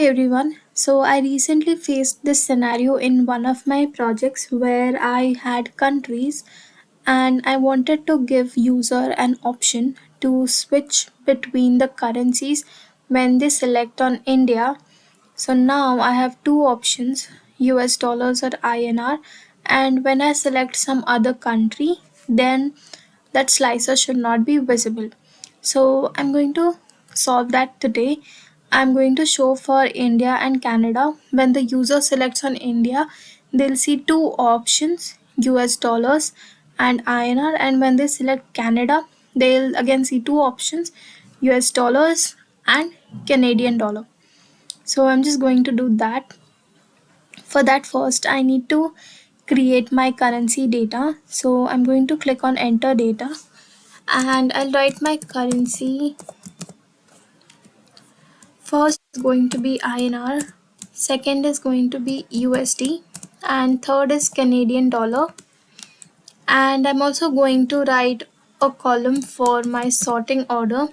Everyone. So, I recently faced this scenario in one of my projects where I had countries and I wanted to give user an option to switch between the currencies when they select on India. So now I have two options, US dollars or INR, and when I select some other country, then that slicer should not be visible. So I'm going to solve that today. I'm going to show for India and Canada. When the user selects on India, they'll see two options, US dollars and INR, and when they select Canada, they'll again see two options, US dollars and Canadian dollar. So I'm just going to do that. For that, first I need to create my currency data. So I'm going to click on enter data and I'll write my currency. First is going to be INR, second is going to be USD, and third is Canadian dollar. And I'm also going to write a column for my sorting order.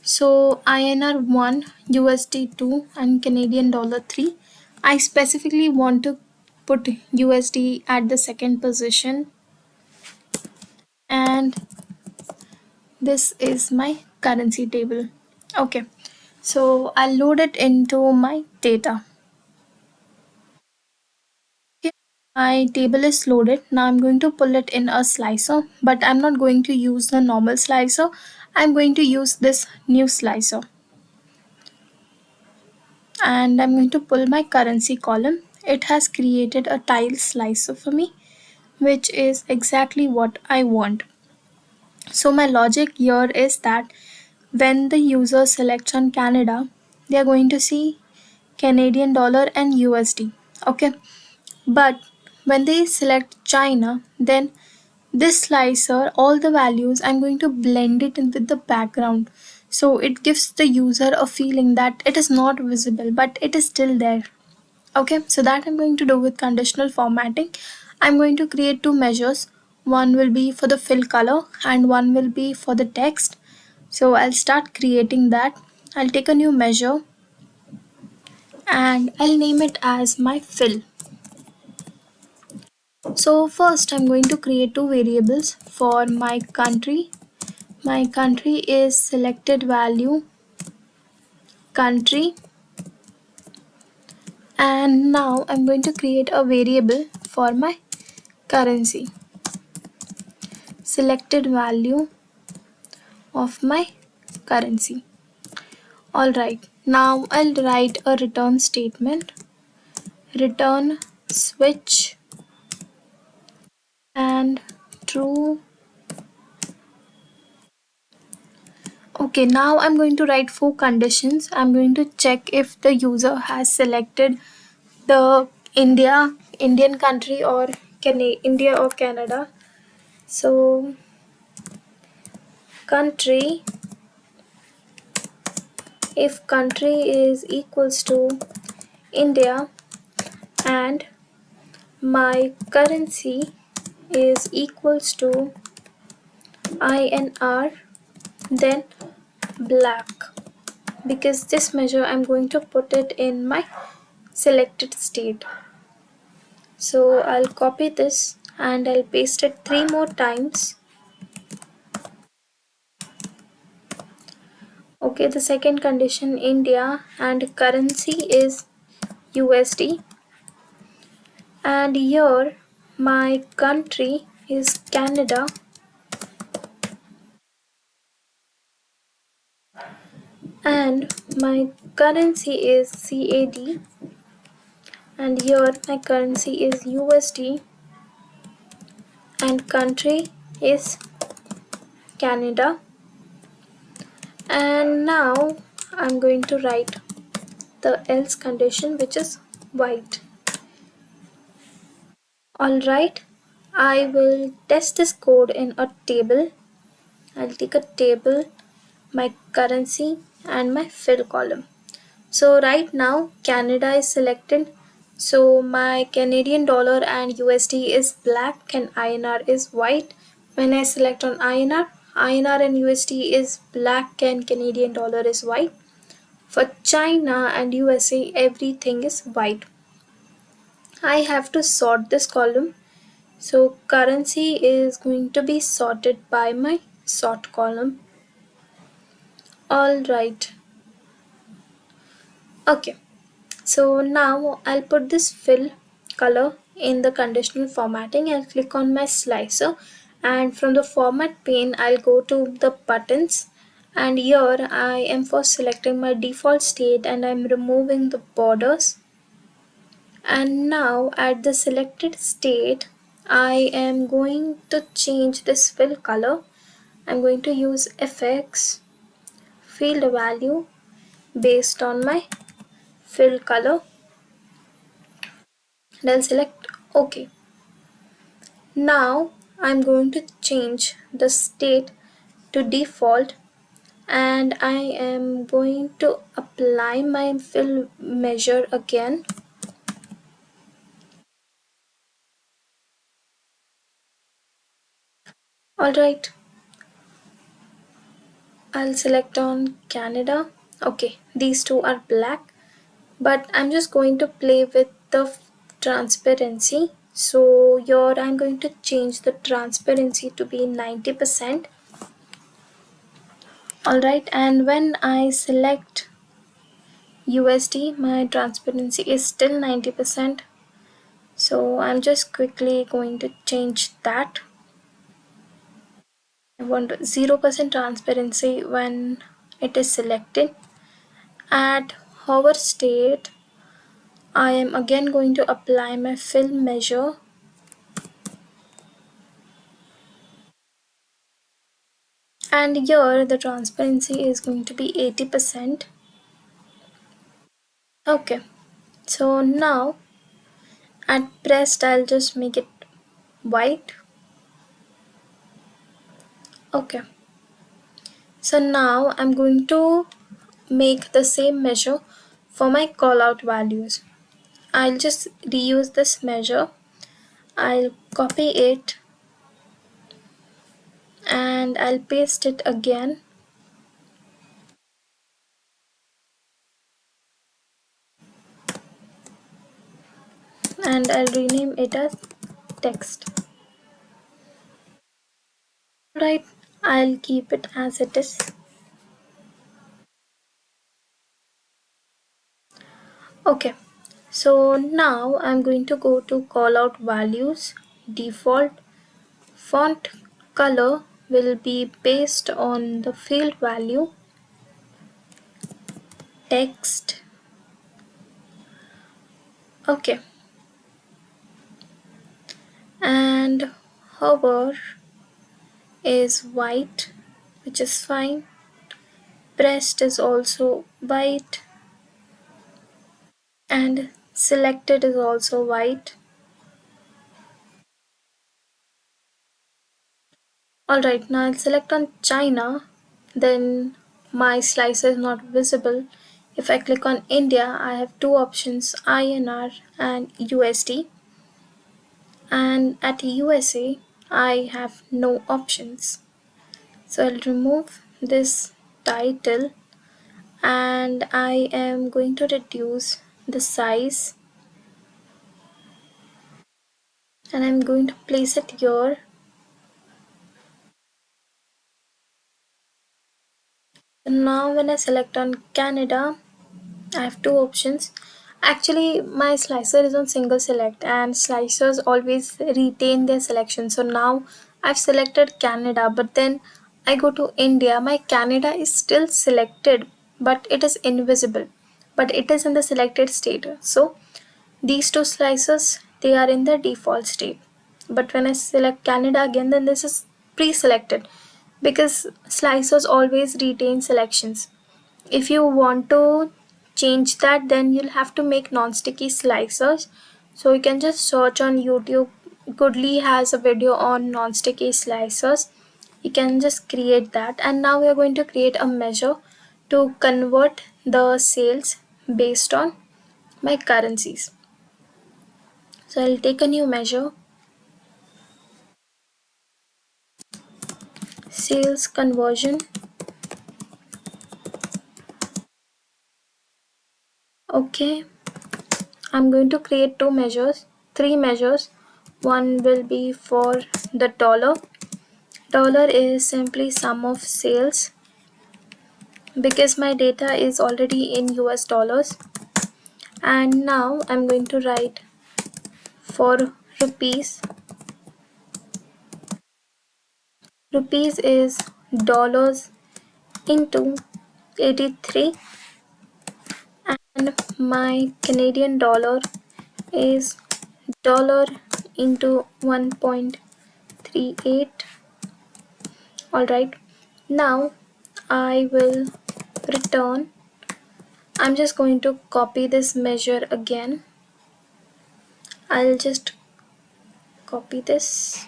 So INR 1, USD 2, and Canadian dollar 3. I specifically want to put USD at the second position, and this is my currency table. Okay, so I'll load it into my data. Okay, my table is loaded. Now I'm going to pull it in a slicer, but I'm not going to use the normal slicer. I'm going to use this new slicer. And I'm going to pull my currency column. It has created a tile slicer for me, which is exactly what I want. So my logic here is that when the user selects on Canada, they are going to see Canadian dollar and USD. Okay, but when they select China, then this slicer, all the values, I'm going to blend it in with the background. So it gives the user a feeling that it is not visible, but it is still there. Okay, so that I'm going to do with conditional formatting. I'm going to create two measures. One will be for the fill color and one will be for the text. So I'll start creating that. I'll take a new measure and I'll name it as my fill. So first I'm going to create two variables for my country. My country is selected value country, and now I'm going to create a variable for my currency, selected value of my currency. Alright, now I'll write a return statement, return switch and true. Okay, now I'm going to write four conditions. I'm going to check if the user has selected the Indian country or India or Canada. So country, if country is equals to India and my currency is equals to INR, then black, because this measure I'm going to put it in my selected state. So I'll copy this and I'll paste it 3 more times. Okay, the second condition, India and currency is USD, and here my country is Canada and my currency is CAD, and here my currency is USD and country is Canada. And now I'm going to write the else condition, which is white. Alright, I will test this code in a table. I'll take a table, my currency and my fill column. So right now Canada is selected, so my Canadian dollar and USD is black and INR is white. When I select on INR and USD is black and Canadian dollar is white. For China and USA, everything is white. I have to sort this column. So currency is going to be sorted by my sort column. All right. Okay. So now I'll put this fill color in the conditional formatting. I'll click on my slicer, and from the format pane I'll go to the buttons, and here I am for selecting my default state and I'm removing the borders. And now at the selected state I am going to change this fill color. I'm going to use FX field value based on my fill color, and I'll select OK. Now I'm going to change the state to default, and I am going to apply my fill measure again. Alright, I'll select on Canada. Okay, these two are black, but I'm just going to play with the transparency. So here I'm going to change the transparency to be 90%. Alright, and when I select USD, my transparency is still 90%. So I'm just quickly going to change that. I want 0% transparency when it is selected. At hover state, I am again going to apply my fill measure, and here the transparency is going to be 80%. Okay, so now at pressed I'll just make it white. Okay, so now I'm going to make the same measure for my call out values. I'll just reuse this measure. I'll copy it and I'll paste it again, and I'll rename it as text. Right, I'll keep it as it is. Okay, so now I'm going to go to call out values. Default font color will be based on the field value. Text. Okay, and hover is white, which is fine. Pressed is also white, and selected is also white. Alright, now I'll select on China, then my slicer is not visible. If I click on India, I have two options, INR and USD, and at USA I have no options. So I'll remove this title, and I am going to reduce the size, and I'm going to place it here. And now when I select on Canada, I have two options. Actually, my slicer is on single select, and slicers always retain their selection. So now I've selected Canada, but then I go to India. My Canada is still selected, but it is invisible. But it is in the selected state. So these two slicers, they are in the default state. But when I select Canada again, then this is pre-selected because slicers always retain selections. If you want to change that, then you'll have to make non-sticky slicers. So you can just search on YouTube. Goodly has a video on non-sticky slicers. You can just create that, and now we are going to create a measure to convert the sales based on my currencies. So I'll take a new measure, sales conversion, Okay, I'm going to create two measures, three measures. One will be for the dollar. Dollar is simply sum of sales because my data is already in US dollars. And now I'm going to write for rupees. Rupees is dollars into 83, and my Canadian dollar is dollar into 1.38. All right, now I will return. I'm just going to copy this measure again. I'll just copy this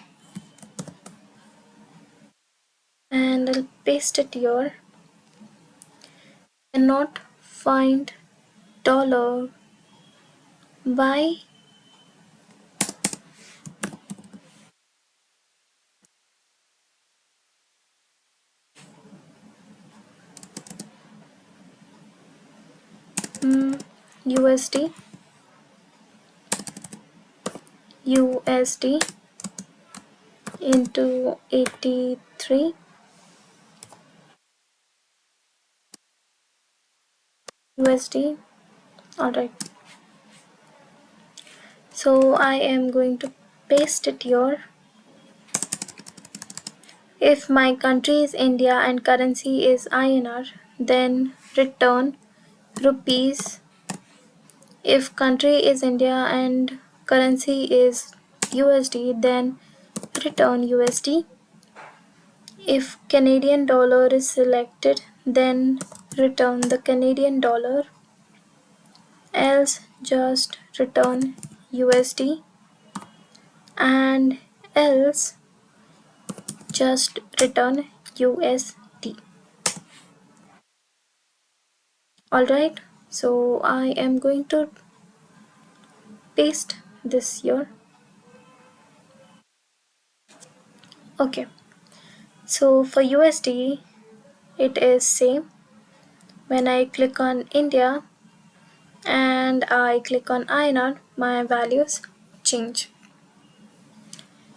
and I'll paste it here. Cannot find dollar. Why? USD, USD into 83, USD. Alright, so I am going to paste it here. If my country is India and currency is INR, then return rupees. If country is India and currency is USD, then return USD. If Canadian dollar is selected, then return the Canadian dollar, else just return USD, and else just return USD. Alright, so I am going to paste this here. Okay, so for USD it is same. When I click on India and I click on INR, my values change.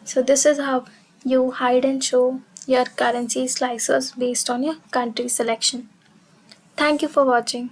So this is how you hide and show your currency slicers based on your country selection. Thank you for watching.